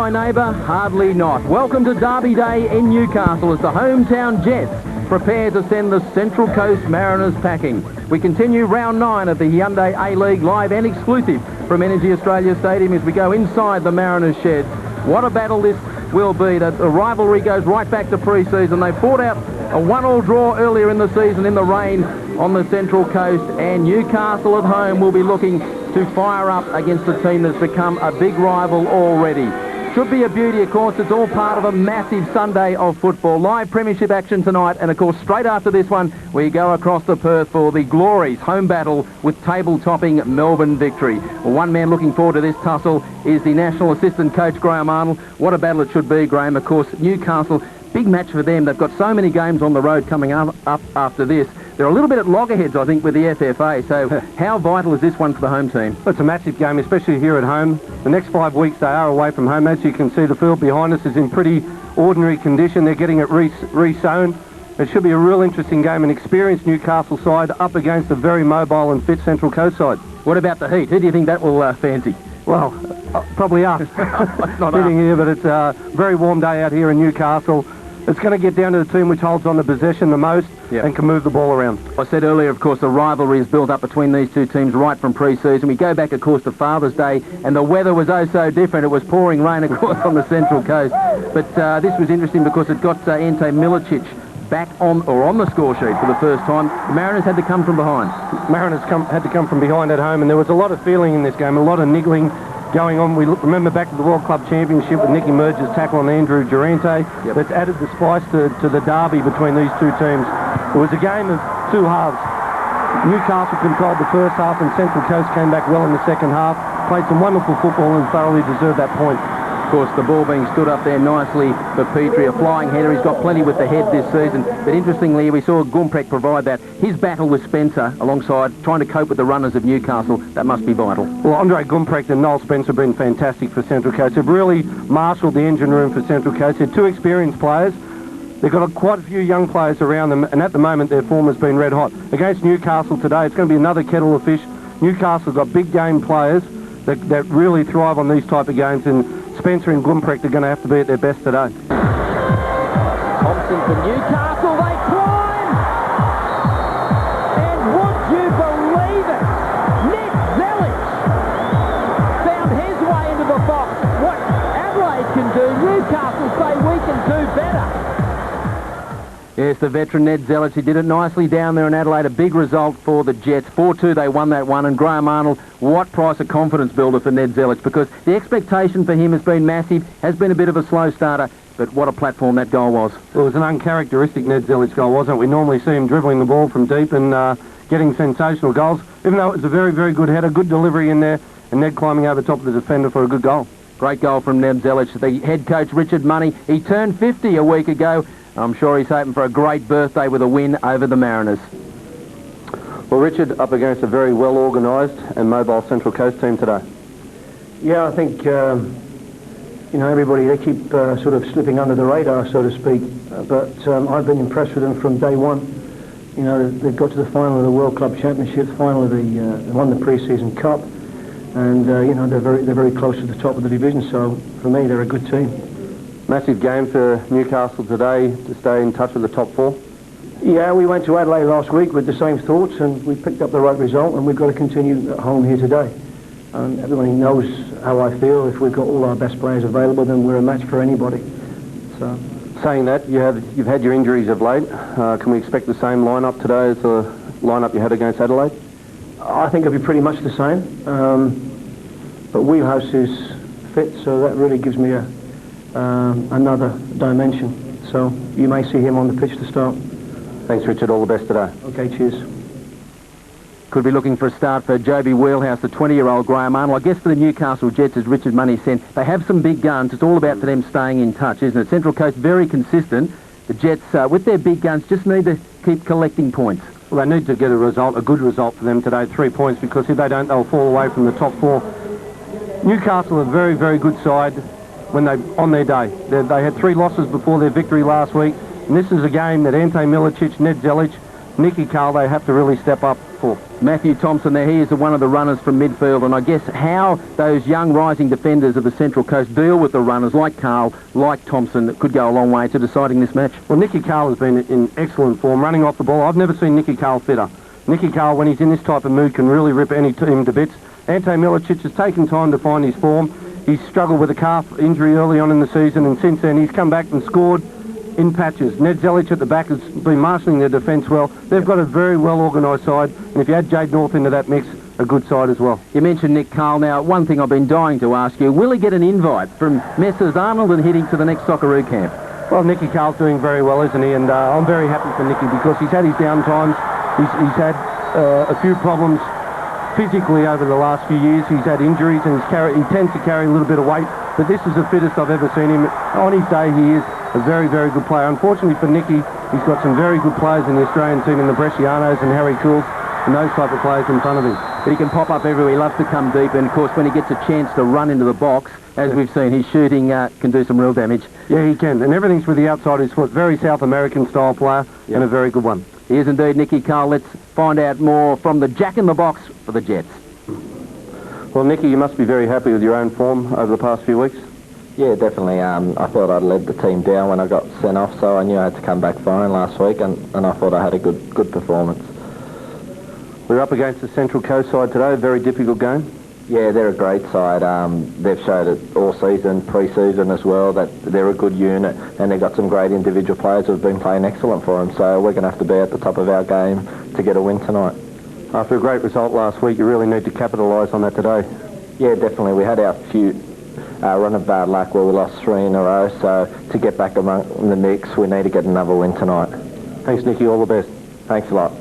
my neighbour? Hardly not. Welcome to Derby Day in Newcastle as the hometown Jets prepare to send the Central Coast Mariners packing. We continue round 9 of the Hyundai A-League live and exclusive from Energy Australia Stadium as we go inside the Mariners shed. What a battle this will be. The rivalry goes right back to pre-season. They fought out a 1-1 draw earlier in the season in the rain on the Central Coast, and Newcastle at home will be looking to fire up against a team that's become a big rival already. Should be a beauty, of course. It's all part of a massive Sunday of football. Live premiership action tonight, and of course straight after this one we go across to Perth for the Glories home battle with table-topping Melbourne Victory. Well, one man looking forward to this tussle is the national assistant coach Graham Arnold. What a battle it should be, Graham. Of course, Newcastle, big match for them. They've got so many games on the road coming up after this. They're a little bit at loggerheads, I think, with the FFA. So how vital is this one for the home team? Well, it's a massive game, especially here at home. The next 5 weeks they are away from home. As you can see, the field behind us is in pretty ordinary condition. They're getting it re-sown. It should be a real interesting game. An experienced Newcastle side up against a very mobile and fit Central Coast side. What about the heat? Who do you think that will fancy? Well, probably us. Not sitting here, but it's a very warm day out here in Newcastle. It's going to get down to the team which holds on the possession the most and can move the ball around. I said earlier, of course, the rivalry is built up between these two teams right from pre-season. We go back, of course, to Father's Day, and the weather was oh so different. It was pouring rain, of course, on the Central Coast. But this was interesting because it got Ante Milicic back on the score sheet for the first time. The Mariners had to come from behind. Mariners had to come from behind at home, and there was a lot of feeling in this game, a lot of niggling going on. We remember back to the World Club Championship with Nicky Merger's tackle on Andrew Durante. That's added the spice to the derby between these two teams. It was a game of two halves. Newcastle controlled the first half and Central Coast came back well in the second half. Played some wonderful football and thoroughly deserved that point. Of course, the ball being stood up there nicely for Petrie, a flying header. He's got plenty with the head this season. But interestingly, we saw Gumprek provide that. His battle with Spencer alongside trying to cope with the runners of Newcastle, that must be vital. Well, Andre Gumprek and Noel Spencer have been fantastic for Central Coast. They've really marshalled the engine room for Central Coast. They're two experienced players. They've got quite a few young players around them, and at the moment their form has been red hot. Against Newcastle today, it's going to be another kettle of fish. Newcastle's got big game players that really thrive on these type of games, and Spencer and Gumprek are going to have to be at their best today. Thompson for Newcastle, they climb! And would you believe it? Nick Zelich found his way into the box. What Adelaide can do, Newcastle say we can do better. Yes, the veteran Ned Zelich, he did it nicely down there in Adelaide. A big result for the Jets. 4-2, they won that one. And Graham Arnold, what price of confidence builder for Ned Zelich, because the expectation for him has been massive, has been a bit of a slow starter, but what a platform that goal was. Well, it was an uncharacteristic Ned Zelich goal, wasn't it? We normally see him dribbling the ball from deep and getting sensational goals, even though it was a very, very good header, good delivery in there, and Ned climbing over top of the defender for a good goal. Great goal from Ned Zelich. The head coach, Richard Money, he turned 50 a week ago. I'm sure he's hoping for a great birthday with a win over the Mariners. Well, Richard, up against a very well-organised and mobile Central Coast team today. Yeah, I think, everybody, they keep sort of slipping under the radar, so to speak. But I've been impressed with them from day one. You know, they've got to the final of the World Club Championship, final of they won the pre-season cup. And, they're very close to the top of the division, so for me, they're a good team. Massive game for Newcastle today to stay in touch with the top four. Yeah, we went to Adelaide last week with the same thoughts and we picked up the right result, and we've got to continue at home here today. And everybody knows how I feel. If we've got all our best players available, then we're a match for anybody. So, saying that, you've had your injuries of late. Can we expect the same lineup today as the lineup you had against Adelaide? I think it'll be pretty much the same. But Wheelhouse is fit, so that really gives me another dimension. So you may see him on the pitch to start. Thanks, Richard. All the best today. Okay, cheers. Could be looking for a start for Joby Wheelhouse, the 20-year-old Graham Arnold. I guess for the Newcastle Jets, as Richard Money said, they have some big guns. It's all about for them staying in touch, isn't it? Central Coast very consistent. The Jets, with their big guns, just need to keep collecting points. Well, they need to get a good result for them today, 3 points, because if they don't, they'll fall away from the top four. Newcastle are a very, very good side when on their day. They had 3 losses before their victory last week, and this is a game that Ante Milicic, Ned Zelich, Nicky Carl, they have to really step up for. Matthew Thompson there, he is one of the runners from midfield, and I guess how those young rising defenders of the Central Coast deal with the runners like Carl, like Thompson, could go a long way to deciding this match. Well, Nicky Carl has been in excellent form, running off the ball. I've never seen Nicky Carl fitter. Nicky Carl, when he's in this type of mood, can really rip any team to bits. Ante Milicic has taken time to find his form. He's struggled with a calf injury early on in the season, and since then he's come back and scored in patches. Ned Zelic at the back has been marshalling their defence well. They've got a very well organised side, and if you add Jade North into that mix, a good side as well. You mentioned Nick Carl. Now, one thing I've been dying to ask you, will he get an invite from Messrs Arnold and Hiddink to the next Socceroo camp? Well, Nicky Carl's doing very well, isn't he? And I'm very happy for Nicky because he's had his down times. He's had a few problems physically over the last few years. He's had injuries and he tends to carry a little bit of weight, but this is the fittest I've ever seen him. On his day, he is a very, very good player. Unfortunately for Nicky, he's got some very good players in the Australian team in the Brescianos and Harry Cools and those type of players in front of him. But he can pop up everywhere. He loves to come deep, and of course when he gets a chance to run into the box, as we've seen, his shooting can do some real damage. Yeah, he can, and everything's with the outside of his foot. Very South American style player, and a very good one. He is indeed Nicky Carl. Let's find out more from the Jack in the Box for the Jets. Well, Nicky, you must be very happy with your own form over the past few weeks. Yeah, definitely. I thought I'd led the team down when I got sent off, so I knew I had to come back fine last week, and I thought I had a good performance. We're up against the Central Coast side today, a very difficult game. Yeah, they're a great side. They've showed it all season, pre-season as well, that they're a good unit, and they've got some great individual players who have been playing excellent for them, so we're going to have to be at the top of our game to get a win tonight. After a great result last week, you really need to capitalise on that today. Yeah, definitely. We had our few run of bad luck where we lost 3 in a row, so to get back among the mix, we need to get another win tonight. Thanks, Nicky. All the best. Thanks a lot.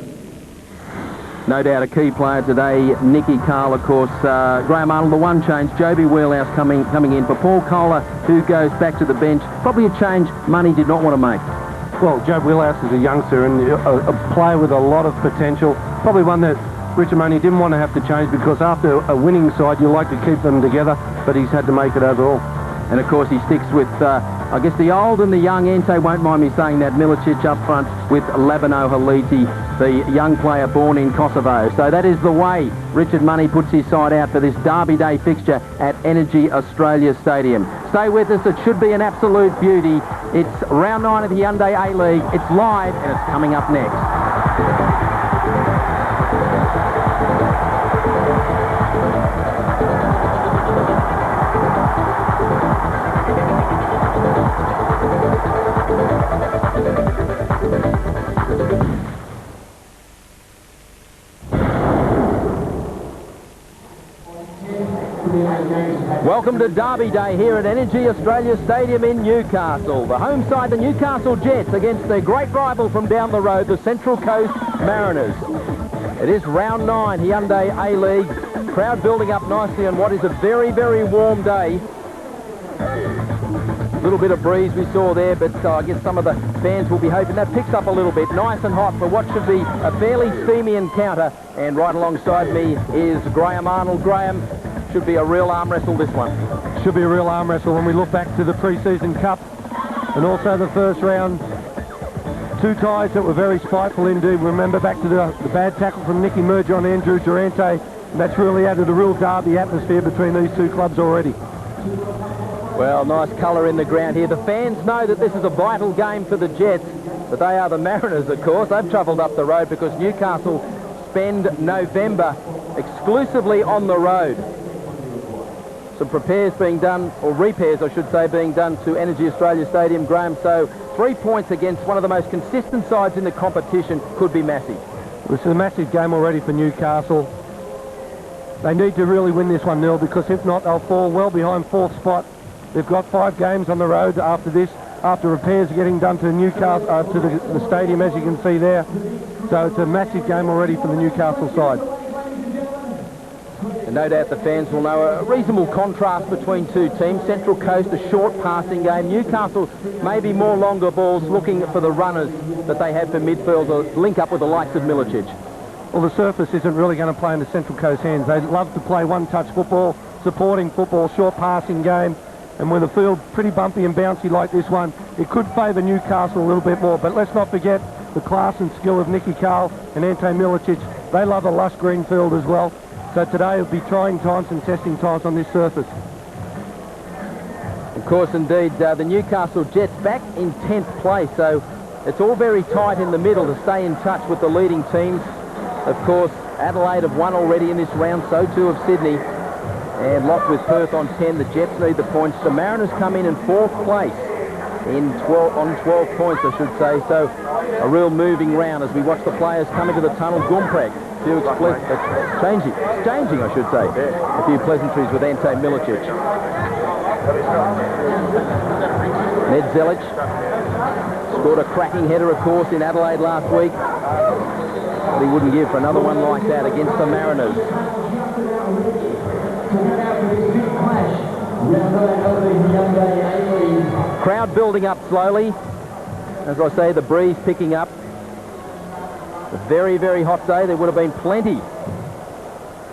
No doubt a key player today, Nicky Carl, of course. Graham Arnold, the one change, Joby Wheelhouse coming in for Paul Kohler, who goes back to the bench. Probably a change Money did not want to make. Well, Joe Wheelhouse is a youngster and a player with a lot of potential. Probably one that Richard Money didn't want to have to change because after a winning side, you like to keep them together, but he's had to make it overall. And of course he sticks with, I guess, the old and the young. Ente won't mind me saying that. Milicic up front with Labano Haliti, the young player born in Kosovo. So that is the way Richard Money puts his side out for this Derby Day fixture at Energy Australia Stadium. Stay with us. It should be an absolute beauty. It's round 9 of the Hyundai A-League. It's live and it's coming up next. Welcome to Derby Day here at Energy Australia Stadium in Newcastle. The home side, the Newcastle Jets, against their great rival from down the road, the Central Coast Mariners. It is round 9, Hyundai A-League. Crowd building up nicely on what is a very, very warm day. A little bit of breeze we saw there, but I guess some of the fans will be hoping that picks up a little bit. Nice and hot for what should be a fairly steamy encounter. And right alongside me is Graham Arnold. Graham, should be a real arm wrestle, this one. Should be a real arm wrestle when we look back to the pre-season cup and also the first round. 2 ties that were very spiteful indeed. Remember back to the bad tackle from Nicky Merger on Andrew Durante. And that's really added a real derby atmosphere between these 2 clubs already. Well, nice colour in the ground here. The fans know that this is a vital game for the Jets, but they are the Mariners, of course. They've travelled up the road because Newcastle spend November exclusively on the road. Some repairs being done, or repairs I should say, being done to Energy Australia Stadium, Graham. So 3 points against one of the most consistent sides in the competition could be massive. This is a massive game already for Newcastle. They need to really win this 1-0 because if not, they'll fall well behind 4th spot. They've got 5 games on the road after this, after repairs are getting done to Newcastle, to the stadium, as you can see there. So it's a massive game already for the Newcastle side. And no doubt the fans will know a reasonable contrast between 2 teams. Central Coast, a short passing game. Newcastle, maybe more longer balls, looking for the runners that they have for midfield to link up with the likes of Milicic. Well, the surface isn't really going to play in the Central Coast hands. They love to play one-touch football, supporting football, short passing game. And with a field pretty bumpy and bouncy like this one, it could favour Newcastle a little bit more. But let's not forget, the class and skill of Nicky Carl and Ante Milicic. They love a lush green field as well. So today will be trying times and testing times on this surface. Of course, indeed, the Newcastle Jets back in 10th place, so it's all very tight in the middle to stay in touch with the leading teams. Of course, Adelaide have won already in this round, so too have Sydney. And locked with Perth on 10, the Jets need the points. The Mariners come in 4th place on 12 points, I should say. So a real moving round as we watch the players come into the tunnel. Gumpreg, exchanging, I should say, a few pleasantries with Ante Milicic. Ned Zelic scored a cracking header, of course, in Adelaide last week. But he wouldn't give for another one like that against the Mariners. Crowd building up slowly. As I say, the breeze picking up. A very, very hot day. There would have been plenty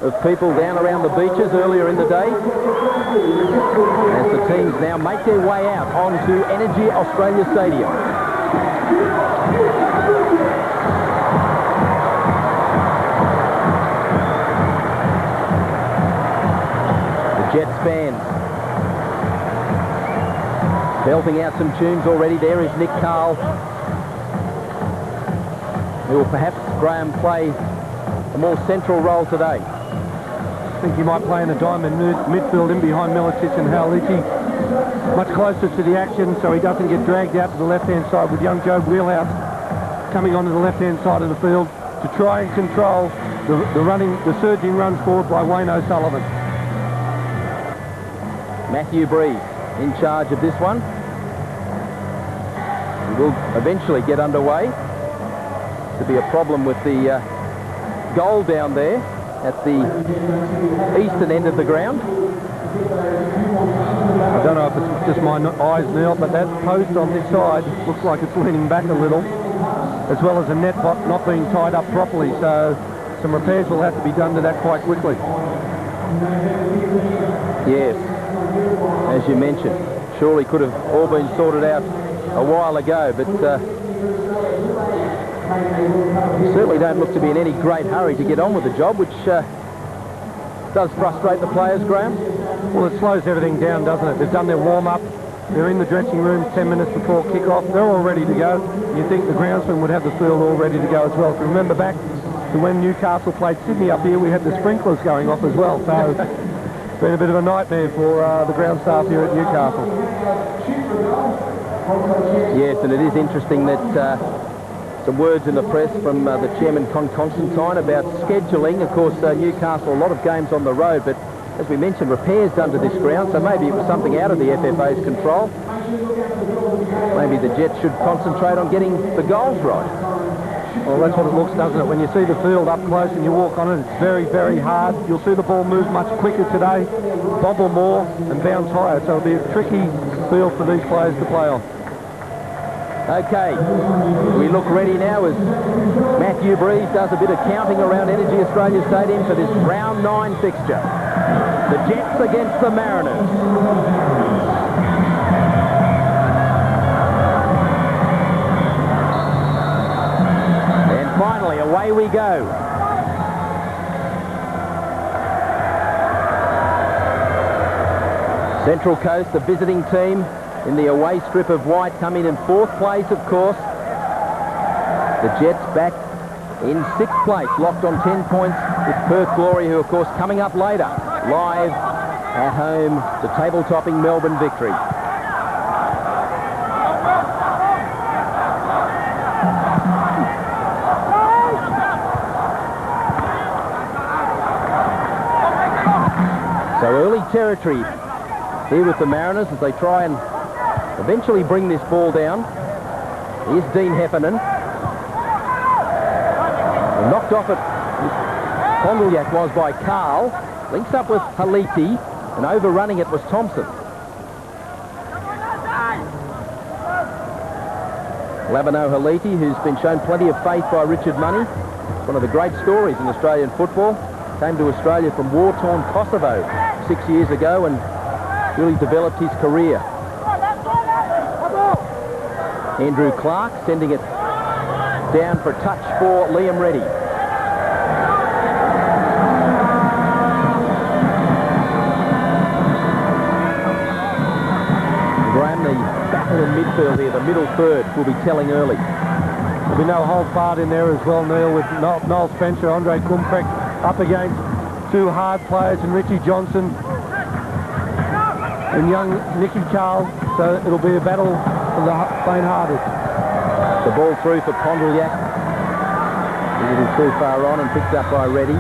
of people down around the beaches earlier in the day. As the teams now make their way out onto Energy Australia Stadium. Jets fans belting out some tunes already. There is Nick Carl, who will perhaps, Graham, play a more central role today. I think he might play in a diamond midfield in behind Milicic and Haolici, much closer to the action so he doesn't get dragged out to the left-hand side with young Joe Wheelhouse coming onto the left-hand side of the field to try and control the surging runs forward by Wayne O'Sullivan. Matthew Breeze in charge of this one. He will eventually get underway. There'll be a problem with the goal down there at the eastern end of the ground. I don't know if it's just my eyes, Neil, but that post on this side looks like it's leaning back a little, as well as a net not being tied up properly, so some repairs will have to be done to that quite quickly. Yes. As you mentioned, surely could have all been sorted out a while ago, but certainly don't look to be in any great hurry to get on with the job, which does frustrate the players, Graham. Well, it slows everything down, doesn't it? They've done their warm-up. They're in the dressing room 10 minutes before kick-off. They're all ready to go. You'd think the groundsman would have the field all ready to go as well. If you remember back to when Newcastle played Sydney up here, we had the sprinklers going off as well. So it's been a bit of a nightmare for the ground staff here at Newcastle. Yes, and it is interesting that some words in the press from the chairman, Con Constantine, about scheduling. Of course, Newcastle, a lot of games on the road, but as we mentioned, repairs done to this ground, so maybe it was something out of the FFA's control. Maybe the Jets should concentrate on getting the goals right. Well, that's what it looks, doesn't it? When you see the field up close and you walk on it, it's very, very hard. You'll see the ball move much quicker today, bobble more and bounce higher, so it'll be a tricky field for these players to play on. Okay, we look ready now as Matthew Breeze does a bit of counting around Energy Australia Stadium for this round 9 fixture. The Jets against the Mariners. And finally, away we go. Central Coast, the visiting team, in the away strip of white, coming in 4th place, of course. The Jets back in 6th place, locked on 10 points with Perth Glory, who, of course, coming up later, live at home to table-topping Melbourne Victory. So early territory here with the Mariners as they try and eventually bring this ball down. Here's Dean Heffernan. Knocked off it, Pongulyak was by Carl. Links up with Haliti, and overrunning it was Thompson. Labano Haliti, who's been shown plenty of faith by Richard Money. One of the great stories in Australian football. Came to Australia from war-torn Kosovo 6 years ago and really developed his career. Andrew Clark sending it Down for a touch for Liam Reddy. Graham, the battle in midfield here, the middle third, will be telling early. There'll be no hold barred in there as well, Neil, with Noel Spencer, Andre Kumprek up against two hard players in Richie Johnson and young Nicky Carl, so it'll be a battle for the faint-hearted. The ball through for Pondrelyak. A little too far on and picked up by Reddy.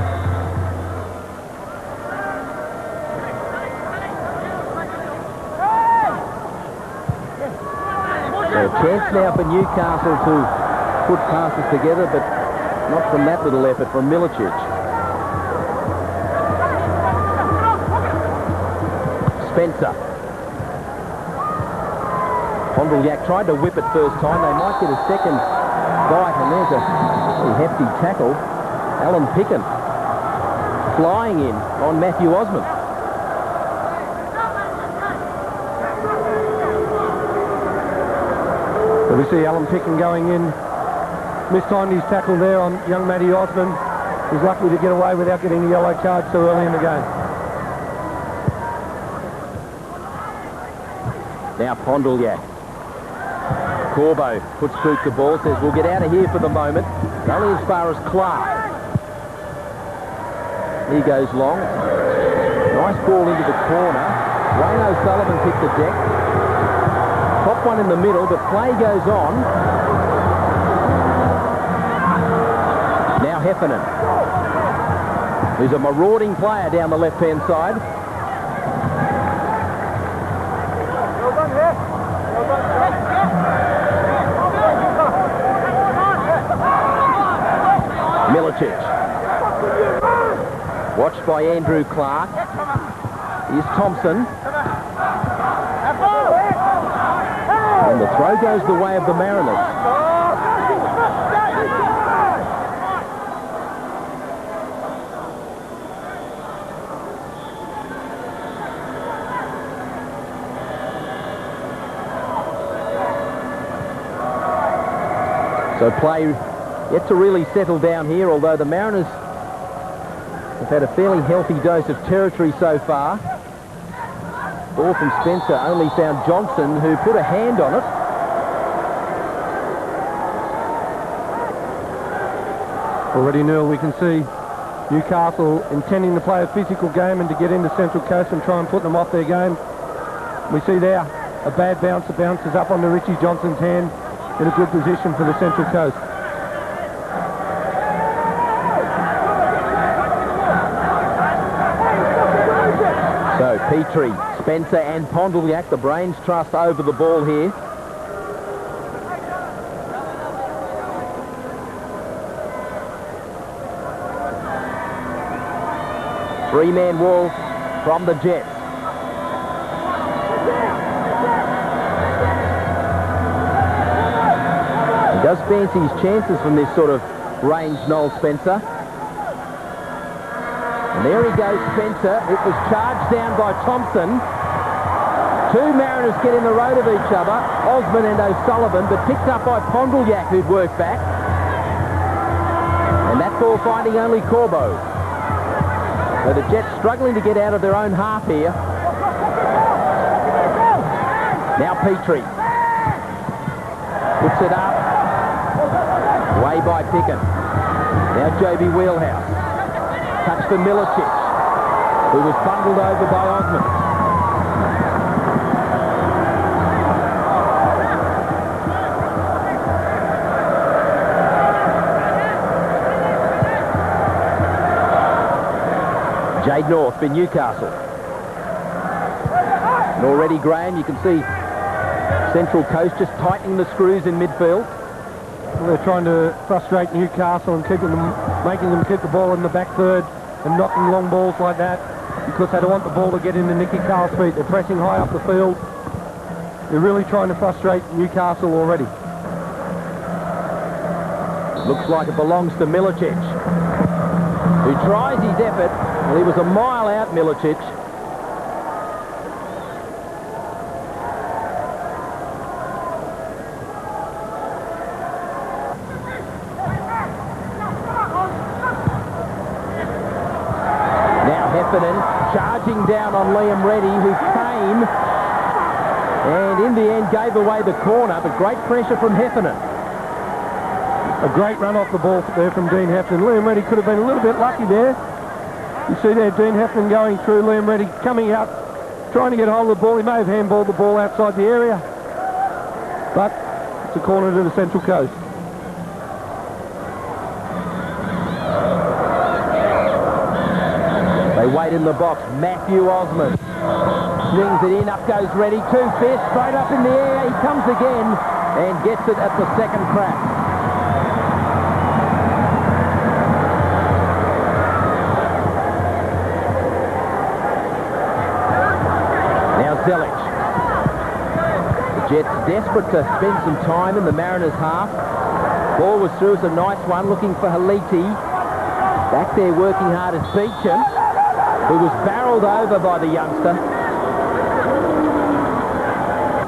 So a chance now for Newcastle to put passes together, but not from that little effort from Milicic. Spencer. Pondrelyak tried to whip it first time. They might get a second bite, and there's a hefty tackle. Alan Picken flying in on Matthew Osmond. So we see Alan Picken going in. Mistimed his tackle there on young Matty Osmond. He's lucky to get away without getting a yellow card so early in the game. Now Pondrelyak. Corbo puts through the ball, says we'll get out of here for the moment. Only as far as Clark. He goes long. Nice ball into the corner. Wayne O'Sullivan hit the deck. Top one in the middle, but play goes on. Now Heffernan, who's a marauding player down the left-hand side. Milicic. Watched by Andrew Clark. Here's Thompson. And the throw goes the way of the Mariners. So play yet to really settle down here, although the Mariners have had a fairly healthy dose of territory so far. Ball from Spencer only found Johnson, who put a hand on it. Already, Neil, we can see Newcastle intending to play a physical game and to get into Central Coast and try and put them off their game. We see there a bad bounce. The bounce is up onto Richie Johnson's hand in a good position for the Central Coast. So Petrie, Spencer and Pondrelyak, the brains trust over the ball here. Three-man wall from the Jets. He does fancy his chances from this sort of range, Noel Spencer. And there he goes, Spencer. It was charged down by Thompson. Two Mariners get in the road of each other, Osmond and O'Sullivan, but picked up by Pondrelyak, who'd worked back. And that ball finding only Corbo. So the Jets struggling to get out of their own half here. Now Petrie. Puts it up. Way by Picken. Now Joby Wheelhouse. Touch for Milicic, who was bundled over by Osmond. Jade North for Newcastle. And already, Graham, you can see Central Coast just tightening the screws in midfield. Well, they're trying to frustrate Newcastle and making them keep the ball in the back third and knocking long balls like that because they don't want the ball to get into Nicky Carl's feet. They're pressing high up the field. They're really trying to frustrate Newcastle already. Looks like it belongs to Milicic, who tries his effort. Well, he was a mile out, Milicic. Heffernan charging down on Liam Reddy, who came and in the end gave away the corner, but great pressure from Heffernan. A great run off the ball there from Dean Heffernan. Liam Reddy could have been a little bit lucky there. You see there Dean Heffernan going through, Liam Reddy coming out, trying to get hold of the ball. He may have handballed the ball outside the area, but it's a corner to the Central Coast. They wait in the box. Matthew Osmond swings it in, up goes Reddy, 2 fists, straight up in the air. He comes again and gets it at the second crack. Now Zelic. The Jets desperate to spend some time in the Mariners' half. Ball was through, it's a nice one, looking for Haliti. Back there working hard is Beecham, who was barreled over by the youngster.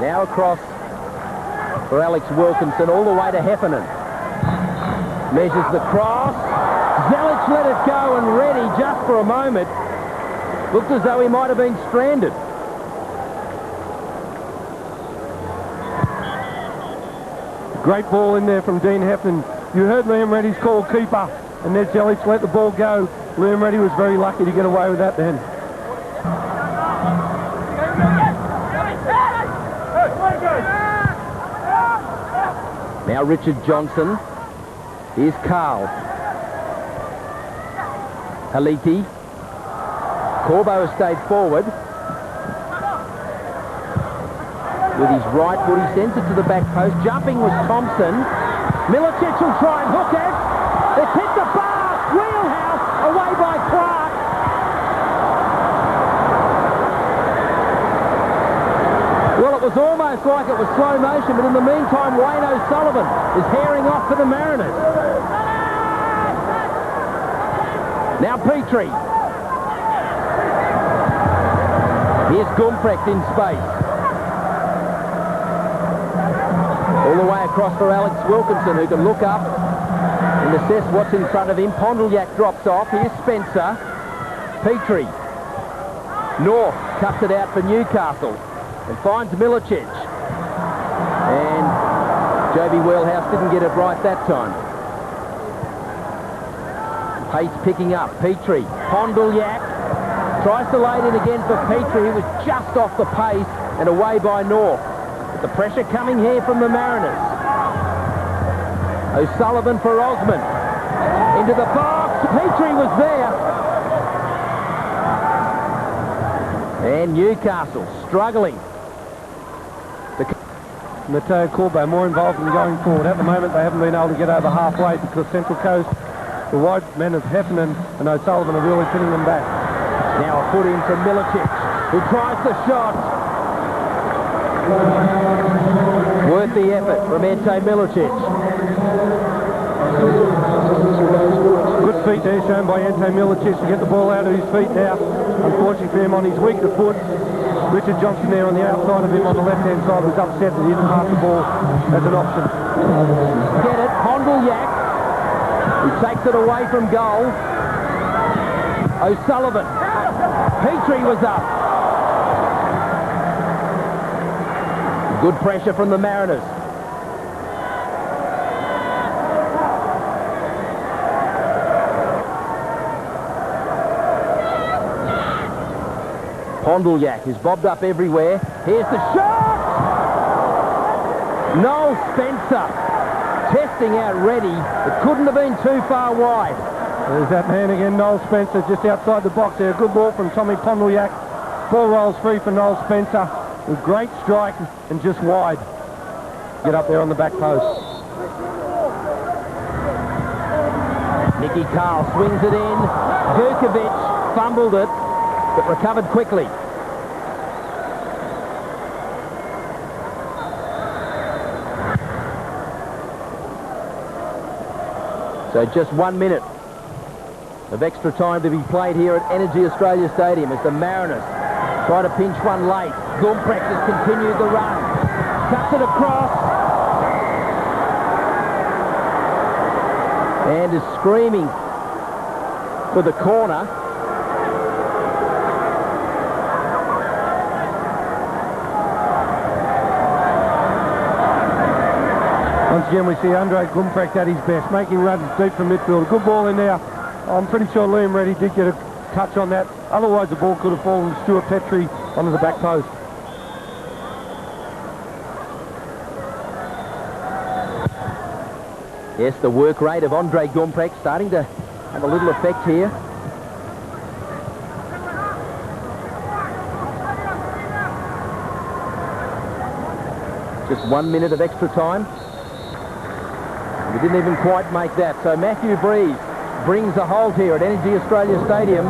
Now across for Alex Wilkinson, all the way to Heffernan. Measures the cross. Zelic let it go, and Reddy, just for a moment, looked as though he might have been stranded. Great ball in there from Dean Heffernan. You heard Liam Reddy's call keeper, and then Zelic let the ball go. Liam Reddy was very lucky to get away with that then. Now Richard Johnson. Here's Carl. Haliti. Corbo has stayed forward. With his right foot, he sends it to the back post. Jumping was Thompson. Milicic will try and hook it. It's hit the bar. Wheelhouse away by Clark. Well, it was almost like it was slow motion, but in the meantime, Wayne O'Sullivan is herring off for the Mariners. Now Petrie. Here's Gumprecht in space. All the way across for Alex Wilkinson, who can look up and assess what's in front of him. Pondlyak drops off. Here's Spencer. Petrie. North cuts it out for Newcastle and finds Milicic. And Joby Wheelhouse didn't get it right that time. Pace picking up. Petrie. Pondlyak tries to lay it in again for Petrie, who was just off the pace and away by North. The pressure coming here from the Mariners. O'Sullivan for Osmond. Into the box. Petrie was there. And Newcastle struggling. Matteo Corbo more involved in going forward. At the moment they haven't been able to get over halfway because Central Coast, the wide men of Heffernan and O'Sullivan are really pinning them back. Now a foot in from Milicic, who tries the shot. Worth the effort from Ante Milicic. Good feet there shown by Ante Milicic to get the ball out of his feet now. Unfortunately for him on his weaker foot. Richard Johnson there on the outside of him on the left-hand side was upset that he didn't pass the ball as an option. Get it, Pondlyak. He takes it away from goal. O'Sullivan. Petrie was up. Good pressure from the Mariners. Pondlyak is bobbed up everywhere. Here's the shot! Noel Spencer testing out Reddy. It couldn't have been too far wide. There's that man again, Noel Spencer, just outside the box there. Good ball from Tommy Pondlyak. Ball rolls free for Noel Spencer. A great strike and just wide. Get up there on the back post. Nicky Carl swings it in. Vukovic fumbled it, but recovered quickly. So just 1 minute of extra time to be played here at Energy Australia Stadium as the Mariners try to pinch one late. Gumprecht has continued the run. Cuts it across. And is screaming for the corner. Once again, we see Andre Gumprecht at his best, making runs deep from midfield. A good ball in there. I'm pretty sure Liam Reddy did get a touch on that. Otherwise, the ball could have fallen to Stuart Petrie onto the back post. Yes, the work rate of Andre Gumprecht starting to have a little effect here. Just 1 minute of extra time. We didn't even quite make that. So Matthew Breeze brings a halt here at Energy Australia Stadium.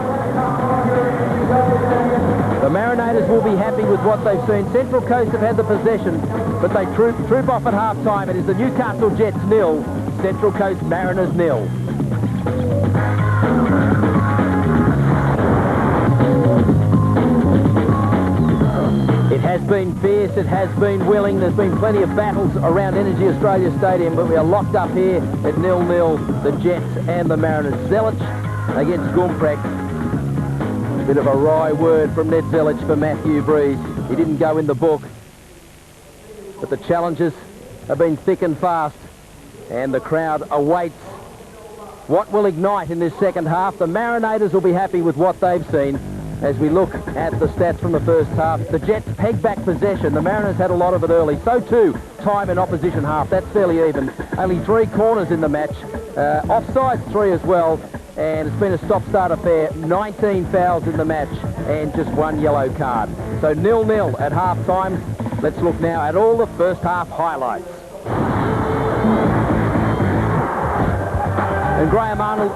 The Marinators will be happy with what they've seen. Central Coast have had the possession, but they troop off at half-time. It is the Newcastle Jets 0, Central Coast Mariners 0. It has been fierce, it has been willing. There's been plenty of battles around Energy Australia Stadium, but we are locked up here at 0-0, the Jets and the Mariners. Zelic against Gumprecht. A bit of a wry word from Ned Zelic for Matthew Breeze. He didn't go in the book, but the challenges have been thick and fast, and the crowd awaits what will ignite in this second half. The Marinators will be happy with what they've seen. As we look at the stats from the first half, the Jets peg back possession. The Mariners had a lot of it early. So too, time in opposition half. That's fairly even. Only 3 corners in the match. Offside 3 as well. And it's been a stop-start affair. 19 fouls in the match and just 1 yellow card. So 0-0 at half-time. Let's look now at all the first half highlights. And Graham Arnold,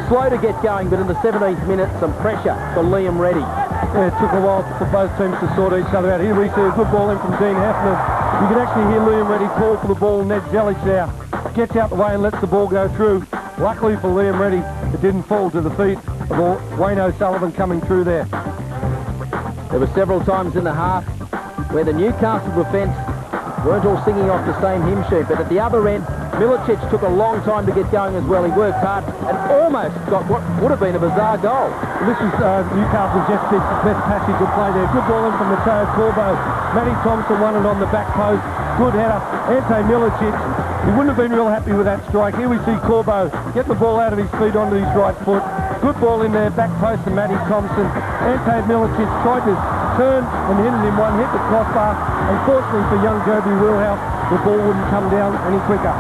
slow to get going, but in the 17th minute, some pressure for Liam Reddy. Yeah, it took a while for both teams to sort each other out. Here we see a good ball in from Dean Heffernan. You can actually hear Liam Reddy call for the ball. Ned Zelic there gets out the way and lets the ball go through. Luckily for Liam Reddy, it didn't fall to the feet of Wayne O'Sullivan coming through there. There were several times in the half where the Newcastle defence weren't all singing off the same hymn sheet, but at the other end, Milicic took a long time to get going as well. He worked hard and almost got what would have been a bizarre goal. This is Newcastle just best passage of play there. Good ball in from Matteo Corbo. Matty Thompson won it on the back post. Good header. Ante Milicic, he wouldn't have been real happy with that strike. Here we see Corbo get the ball out of his feet onto his right foot. Good ball in there, back post to Matty Thompson. Ante Milicic tried to turn and hit him one, hit the crossbar. Unfortunately for young Gerby Wheelhouse, the ball wouldn't come down any quicker.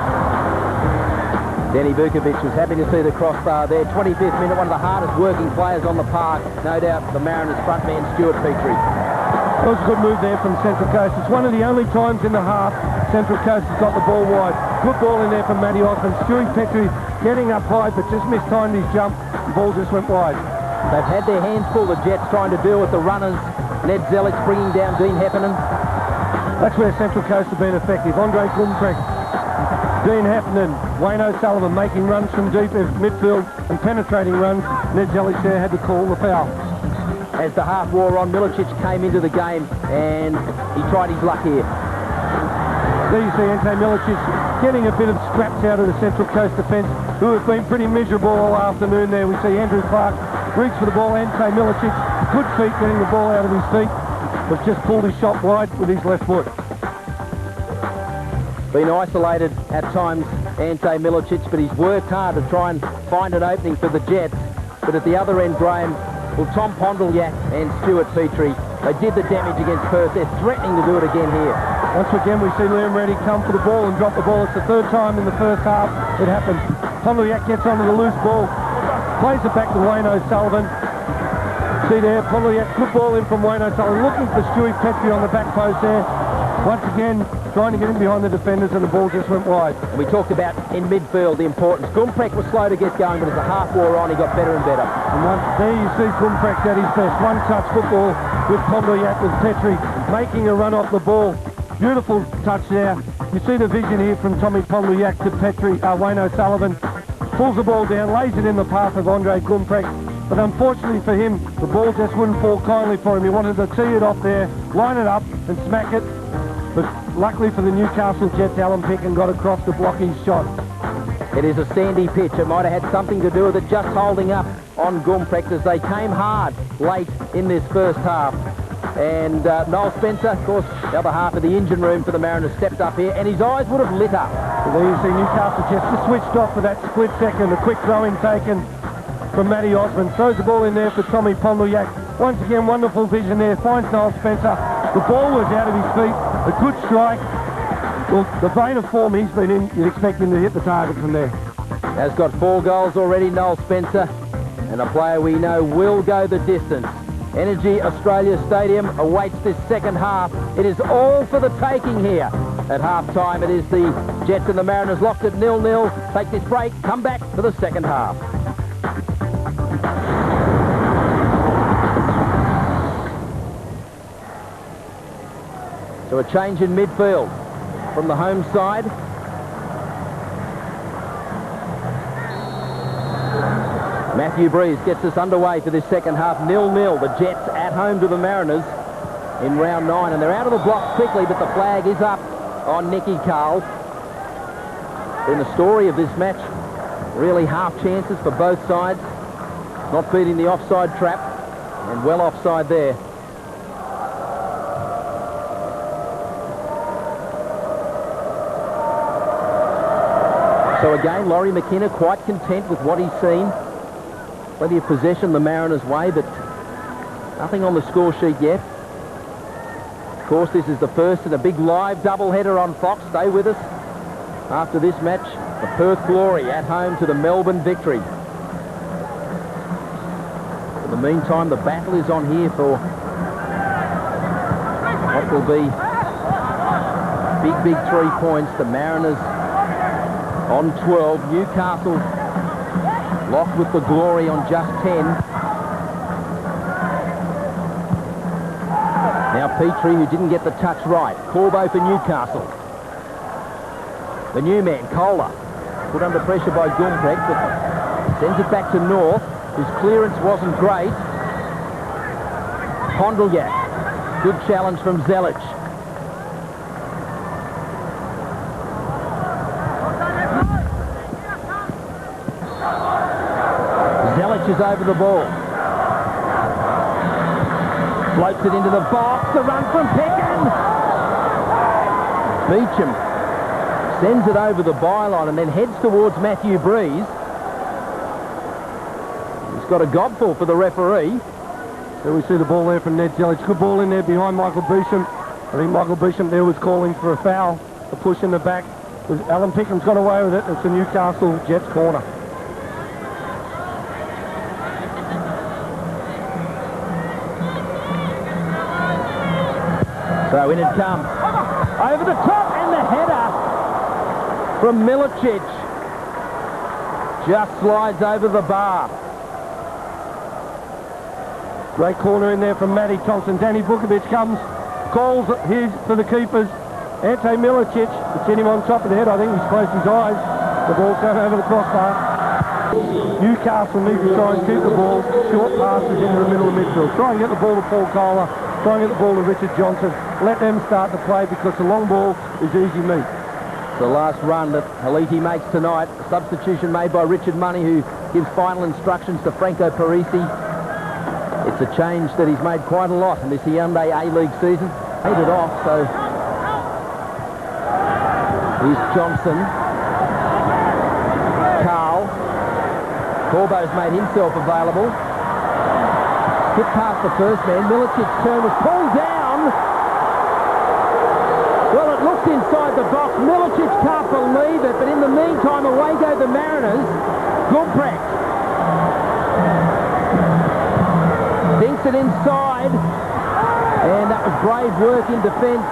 Denny Vukovic was happy to see the crossbar there. 25th minute, one of the hardest working players on the park. No doubt the Mariners frontman Stuart Petrie. That was a good move there from Central Coast. It's one of the only times in the half Central Coast has got the ball wide. Good ball in there from Matty Osmond. Stuart Petrie getting up high but just mistimed his jump. The ball just went wide. They've had their hands full, the Jets, trying to deal with the runners. Ned Zelic bringing down Dean Heffernan. That's where Central Coast have been effective. Andre Gumprecht, Dean Heffernan, Wayne O'Sullivan making runs from deep midfield and penetrating runs. Ned Zelic there had to call the foul. As the half wore on, Milicic came into the game and he tried his luck here. There you see Ante Milicic getting a bit of scraps out of the Central Coast defence, who have been pretty miserable all afternoon there. We see Andrew Clark reach for the ball. Ante Milicic, good feet getting the ball out of his feet, but just pulled his shot wide with his left foot. Been isolated at times, Ante Milicic, but he's worked hard to try and find an opening for the Jets. But at the other end, Graham, well, Tom Pondlyak and Stuart Petrie, they did the damage against Perth. They're threatening to do it again here. Once again, we see Liam Reddy come for the ball and drop the ball. It's the 3rd time in the first half it happened. Pondlyak gets onto the loose ball, plays it back to Wayne O'Sullivan. See there, Pondlyak, good ball in from Wayne O'Sullivan, looking for Stuart Petrie on the back post there. Once again, trying to get in behind the defenders, and the ball just went wide. And we talked about in midfield the importance. Gumprecht was slow to get going, but as the half wore on, he got better and better. And there you see Gumprecht at his best. One-touch football with Pondlyak, with Petrie making a run off the ball. Beautiful touch there. You see the vision here from Tommy Pondlyak to Petrie, Wayne O'Sullivan. Pulls the ball down, lays it in the path of Andre Gumprecht. But unfortunately for him, the ball just wouldn't fall kindly for him. He wanted to tee it off there, line it up and smack it. But luckily for the Newcastle Jets, Alan Pickin got across to block his shot. It is a sandy pitch. It might have had something to do with it just holding up on Gumprecht as they came hard late in this first half. And Noel Spencer, of course, the other half of the engine room for the Mariners, stepped up here, and his eyes would have lit up. Well, there you see Newcastle just switched off for that split second. A quick throw-in taken from Matty Osmond. Throws the ball in there for Tommy Pondolyak. Once again, wonderful vision there. Finds Noel Spencer. The ball was out of his feet. A good strike. Well, the vein of form he's been in, you'd expect him to hit the target from there. Has got 4 goals already, Noel Spencer, and a player we know will go the distance. Energy Australia Stadium awaits this second half. It is all for the taking here. At half-time, it is the Jets and the Mariners locked at 0-0. Take this break, come back for the second half. So a change in midfield from the home side. Matthew Breeze gets us underway for this second half. 0-0. The Jets at home to the Mariners in round 9. And they're out of the blocks quickly, but the flag is up on Nicky Carl. In the story of this match, really half chances for both sides. Not beating the offside trap, and well offside there. So again, Laurie McKenna quite content with what he's seen. Plenty of possession the Mariners' way, but nothing on the score sheet yet. Of course, this is the first in a big live doubleheader on Fox. Stay with us. After this match, the Perth Glory at home to the Melbourne Victory. In the meantime, the battle is on here for what will be big 3 points. The Mariners on 12. Newcastle locked with the Glory on just 10. Now Petrie, who didn't get the touch right. Corbo for Newcastle. The new man, Kohler, put under pressure by Gumprecht, but sends it back to North, whose clearance wasn't great. Pondolyak, good challenge from Zelic. Is over the ball. Floats it into the box. The run from Peckham. Beecham sends it over the byline and then heads towards Matthew Breeze. He's got a gobful for the referee. So we see the ball there from Ned Zelic. Good ball in there behind Michael Beecham. I think Michael Beecham there was calling for a foul. A push in the back. Alan Pickham's got away with it. It's a Newcastle Jets corner. So in it comes. Over the top, and the header from Milicic just slides over the bar. Great corner in there from Matty Thompson. Danny Vukovic comes, calls his for the keepers. Ante Milicic, it's hit him on top of the head. I think he's closed his eyes. The ball's going over the crossbar. Newcastle need to try and keep the ball. Short passes into the middle of midfield. Try and get the ball to Paul Kohler. Try and get the ball to Richard Johnson. Let them start the play because the long ball is easy meat. The last run that Haliti makes tonight. A substitution made by Richard Money, who gives final instructions to Franco Parisi. It's a change that he's made quite a lot in this Hyundai A-League season. Made it off, so here's Johnson. Carl. Corbo's made himself available. Hit past the first man. Milicic's turn was pulled down. Well, it looked inside the box. Milicic can't believe it, but in the meantime, away go the Mariners. Gumprecht thinks it inside, and that was brave work in defence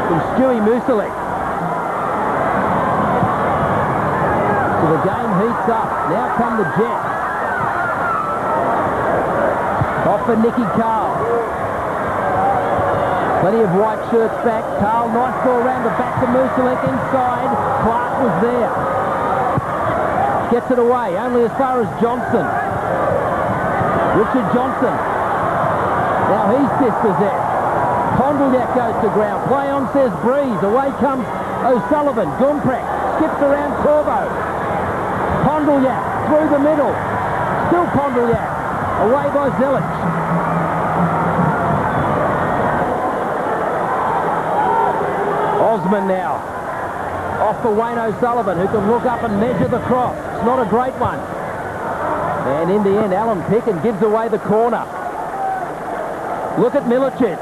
from Stewie Musalek. So the game heats up. Now come the Jets. Off for Nicky Carl. Plenty of white shirts back. Carl, nice ball around the back to Musalek inside. Clark was there. Gets it away, only as far as Johnson. Richard Johnson. Now he's dispossessed. Pondolyak goes to ground. Play on, says Breeze. Away comes O'Sullivan. Gumprecht skips around Corbo. Pondolyak through the middle. Still Pondolyak. Away by Zelic. Osman now. Off for Wayne O'Sullivan, who can look up and measure the cross. It's not a great one. And in the end, Alan Picken gives away the corner. Look at Milicic.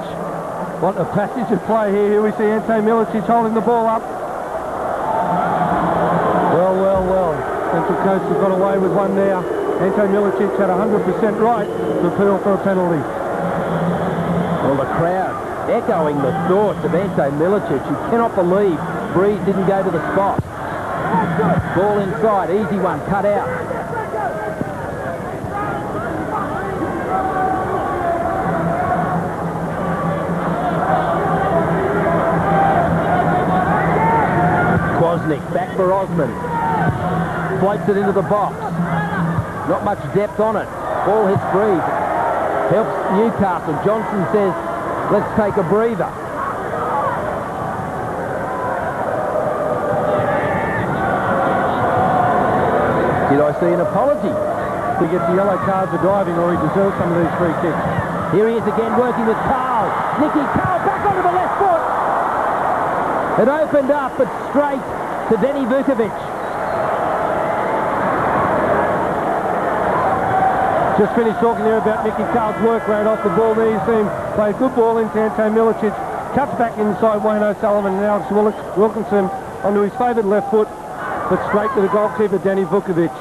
What a passage of play here. Here we see Ante Milicic holding the ball up. Well. Central Coast has got away with one now. Ante Milicic had 100% right to appeal for a penalty. Well, the crowd echoing the thoughts of Ante Milicic. You cannot believe Breeze didn't go to the spot. Ball inside, easy one, cut out. Kwasnik, back for Osman. Floats it into the box. Not much depth on it. Ball hits Breeze. Helps Newcastle. Johnson says, let's take a breather. Did I see an apology? He gets the yellow card for diving, or he deserves some of these free kicks. Here he is again working with Carl. Nicky Carl back onto the left foot. It opened up, but straight to Denny Vukovic. Just finished talking there about Nicky Carl's work rate off the ball there. You see him play a good ball into Ante Milicic. Cuts back inside Wayne O'Sullivan and Alex Wilkinson onto his favoured left foot, but straight to the goalkeeper, Denny Vukovic.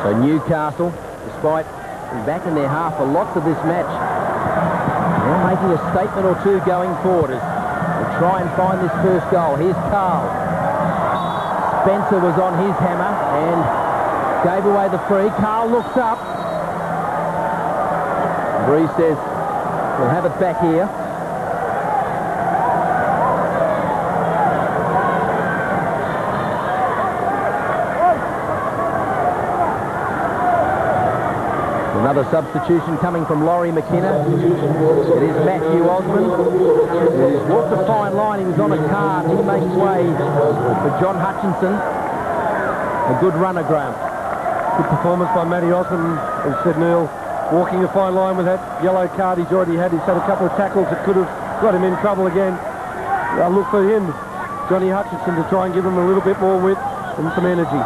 So Newcastle, despite being back in their half for lots of this match, now making a statement or two going forward as they try and find this first goal. Here's Carl. Spencer was on his hammer and gave away the free. Carl looks up. Breeze says, we'll have it back here. Another substitution coming from Laurie McKenna. It is Matthew Osman, who's walked a fine line. He was on a card. He makes way for John Hutchinson. A good runner, Graham. Good performance by Matty Osman. As said Neil, walking a fine line with that yellow card he's already had. He's had a couple of tackles that could have got him in trouble again. I'll look for him, Johnny Hutchinson, to try and give him a little bit more width and some energy.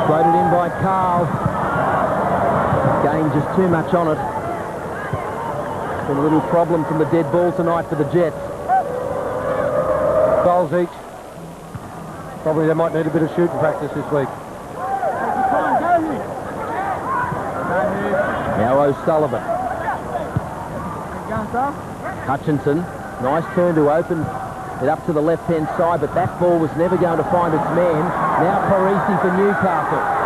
Floated in by Carl. Game just too much on it. Been a little problem from the dead ball tonight for the Jets. Goals each. Probably they might need a bit of shooting practice this week. Now O'Sullivan. Hutchinson, nice turn to open it up to the left-hand side, but that ball was never going to find its man. Now Parisi for Newcastle.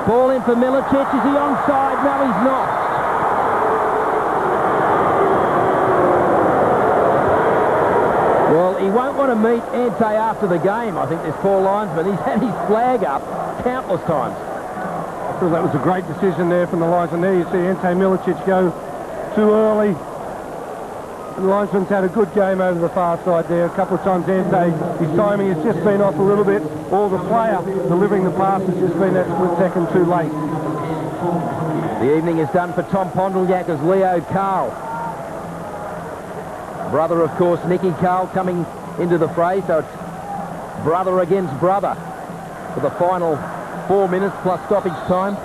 Ball in for Milicic. Is he onside? No, he's not. Well, he won't want to meet Ante after the game. I think there's Paul Linesman. He's had his flag up countless times. I feel that was a great decision there from the linesman. There you see Ante Milicic go too early. The linesman's had a good game over the far side there. A couple of times Ante, his timing has just been off a little bit, or the player delivering the pass has just been that split second too late. The evening is done for Tom Pondylak as Leo Carl. Brother, of course, Nicky Carl coming into the fray, so it's brother against brother for the final 4 minutes plus stoppage time.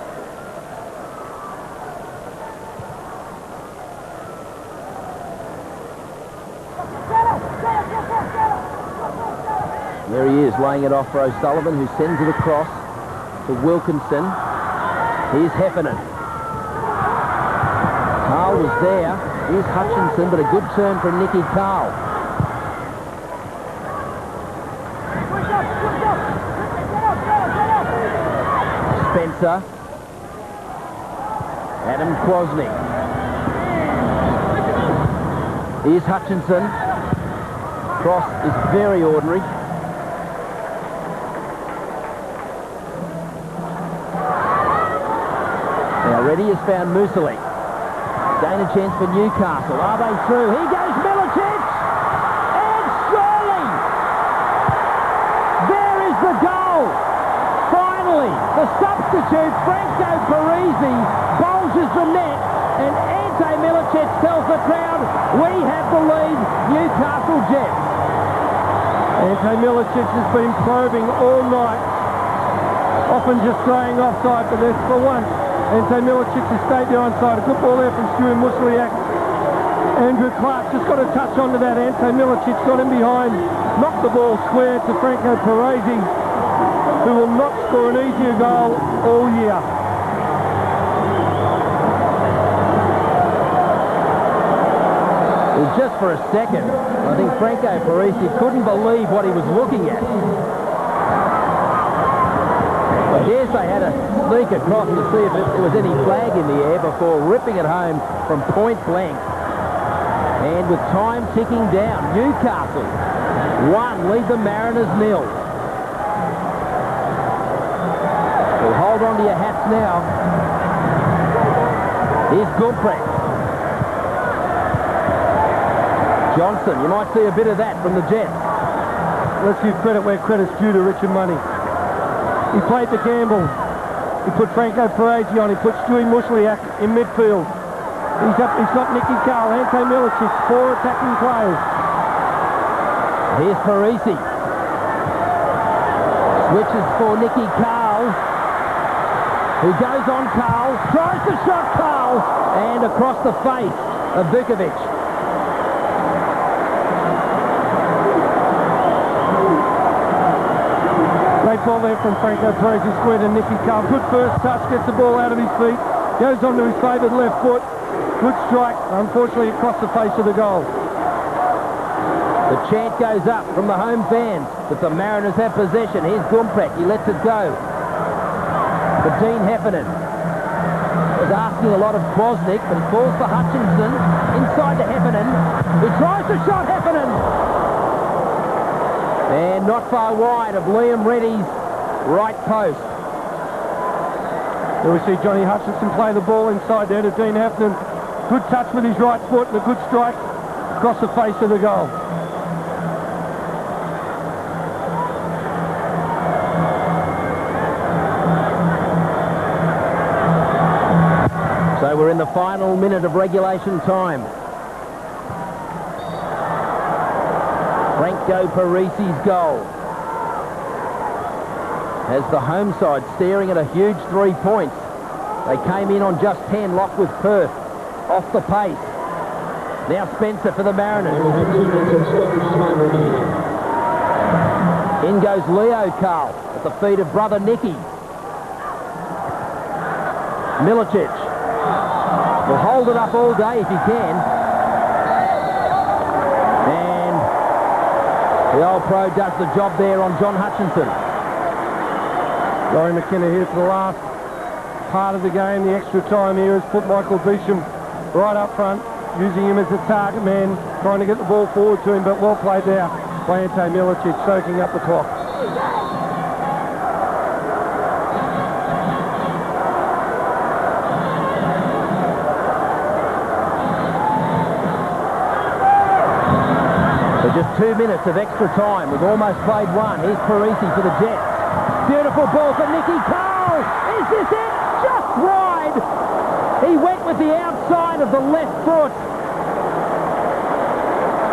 There he is, laying it off for O'Sullivan, who sends it across to Wilkinson. Here's Heffernan. Carl was there. Here's Hutchinson, but a good turn from Nicky Carl. Spencer. Adam Kwasnik. Here's Hutchinson. Cross is very ordinary. Now Reddy has found Musoli. Gain a chance for Newcastle. Are they through? Here goes Milicic! And surely! There is the goal! Finally, the substitute, Franco Parisi, bulges the net, and Ante Milicic tells the crowd, we have the lead, Newcastle Jets. Ante Milicic has been probing all night, often just staying offside, but this for once. Ante Milicic has stayed there onside. A good ball there from Stuart Musliak. Andrew Clark just got a touch onto that. Ante Milicic got him behind, knocked the ball square to Franco Parisi, who will not score an easier goal all year. Well, just for a second, I think Franco Parisi couldn't believe what he was looking at. I guess they had to sneak across to see if there was any flag in the air before ripping it home from point blank. And with time ticking down, Newcastle 1, lead the Mariners 0. Well, hold on to your hats now. Here's Gumprecht. Johnson, you might see a bit of that from the Jets. Let's give credit where credit's due to Richard Money. He played the gamble. He put Franco Parisi on. He put Stuart Musliak in midfield. He's got Nicky Carl, Ante Milicic, 4 attacking players. Here's Parisi. Switches for Nicky Carl, who goes on Carl, tries to shot Carl, and across the face of Vukovic. Great ball there from Franco Parisi, square to Nicky Carl. Good first touch, gets the ball out of his feet, goes onto his favoured left foot. Good strike, unfortunately across the face of the goal. The chant goes up from the home fans that the Mariners have possession. Here's Gumprecht, he lets it go. But Dean Heffernan was asking a lot of Kwasnik, but he calls for Hutchinson inside to Heffernan, who tries to shot Heffernan. And not far wide of Liam Reddy's right post. Here we see Johnny Hutchinson play the ball inside there to Dean Heffernan. Good touch with his right foot and a good strike across the face of the goal. So we're in the final minute of regulation time. Franco Parisi's goal has the home side staring at a huge 3 points. They came in on just 10, locked with Perth. Off the pace. Now Spencer for the Mariners. In goes Leo Carl at the feet of brother Nicky. Milicic will hold it up all day if he can. And the old pro does the job there on John Hutchinson. Laurie McKenna here for the last part of the game. The extra time here has put Michael Beesham right up front, using him as a target man, trying to get the ball forward to him, but well played there by Ante Milicic, soaking up the clock. So just 2 minutes of extra time. We've almost played one. Here's Parisi for the Jets. Beautiful ball for Nicky Carl. Is this it? Just wide. He went with the outside of the left foot.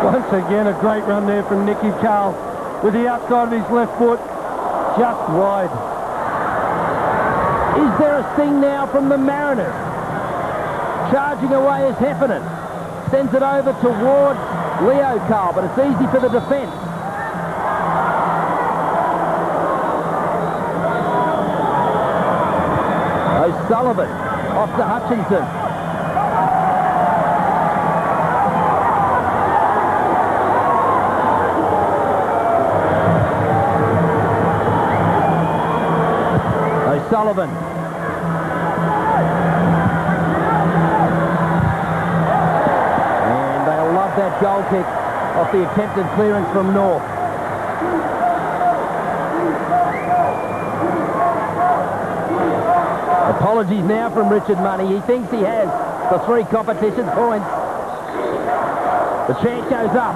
Once again, a great run there from Nicky Carl with the outside of his left foot, just wide. Is there a sting now from the Mariners? Charging away is Heffernan. Sends it over towards Leo Carl, but it's easy for the defence. O'Sullivan off to Hutchinson. O'Sullivan. And they'll love that goal kick off the attempted clearance from North. Apologies now from Richard Money. He thinks he has the 3 competition points. The chant goes up.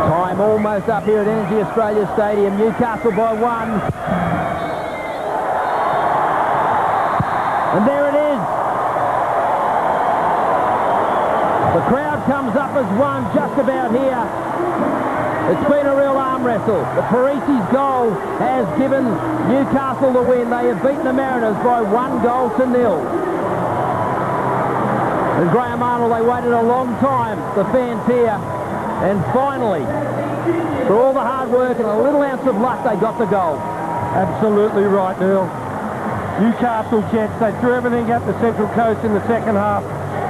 Time almost up here at Energy Australia Stadium. Newcastle by 1. And there it is. The crowd comes up as one just about here. It's been a real arm wrestle. The Parisi's goal has given Newcastle the win. They have beaten the Mariners by 1-0. And Graham Arnold, they waited a long time, the fans here. And finally, for all the hard work and a little ounce of luck, they got the goal. Absolutely right, Neil. Newcastle Jets, they threw everything at the Central Coast in the second half.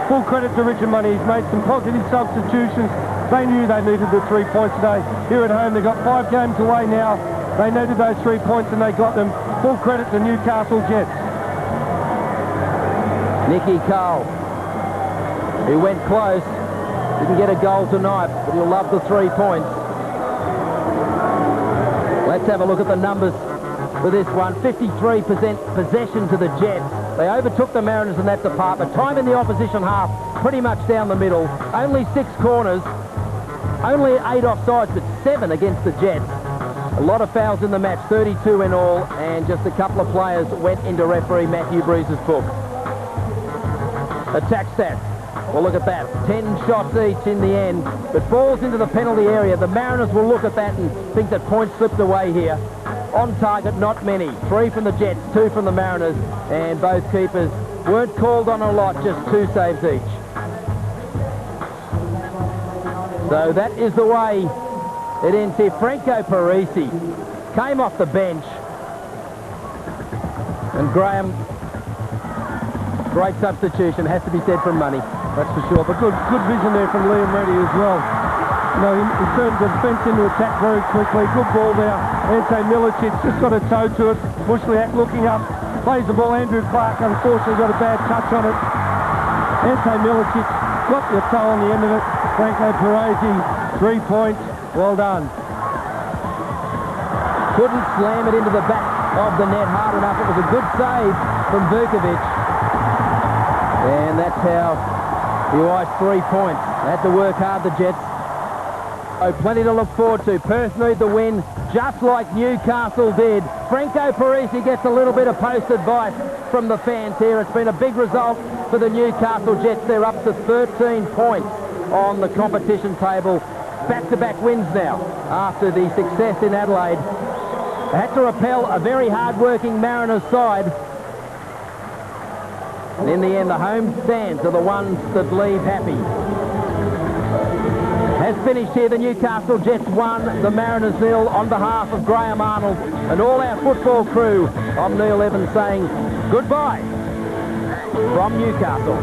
Full credit to Richard Money. He's made some positive substitutions. They knew they needed the 3 points today. Here at home, they've got 5 games away now. They needed those 3 points and they got them. Full credit to Newcastle Jets. Nicky Cole, who went close, didn't get a goal tonight, but he'll love the 3 points. Let's have a look at the numbers for this one. 53% possession to the Jets. They overtook the Mariners in that department. Time in the opposition half, pretty much down the middle. Only 6 corners. Only 8 offsides, but 7 against the Jets. A lot of fouls in the match, 32 in all, and just a couple of players went into referee Matthew Bruce's book. Attack stats. Well, look at that. 10 shots each in the end, but falls into the penalty area. The Mariners will look at that and think that points slipped away here. On target, not many. 3 from the Jets, 2 from the Mariners, and both keepers weren't called on a lot, just 2 saves each. So that is the way it ends here. Franco Parisi came off the bench. And Graham, great substitution, has to be said from Money. That's for sure. But good vision there from Liam Reddy as well. You know, he turned the defence into attack very quickly. Good ball there. Ante Milicic just got a toe to it. Mushliak looking up. Plays the ball. Andrew Clark unfortunately got a bad touch on it. Ante Milicic got the toe on the end of it. Franco Parisi, 3 points. Well done. Couldn't slam it into the back of the net hard enough. It was a good save from Vukovic. And that's how he iced 3 points. They had to work hard, the Jets. Oh, plenty to look forward to. Perth need the win, just like Newcastle did. Franco Parisi gets a little bit of post advice from the fans here. It's been a big result for the Newcastle Jets. They're up to 13 points on the competition table. Back-to-back wins now after the success in Adelaide. They had to repel a very hard-working Mariners side. And in the end, the home stands are the ones that leave happy. Has finished here. The Newcastle Jets 1, the Mariners 0. On behalf of Graham Arnold and all our football crew, I'm Neil Evans saying goodbye from Newcastle.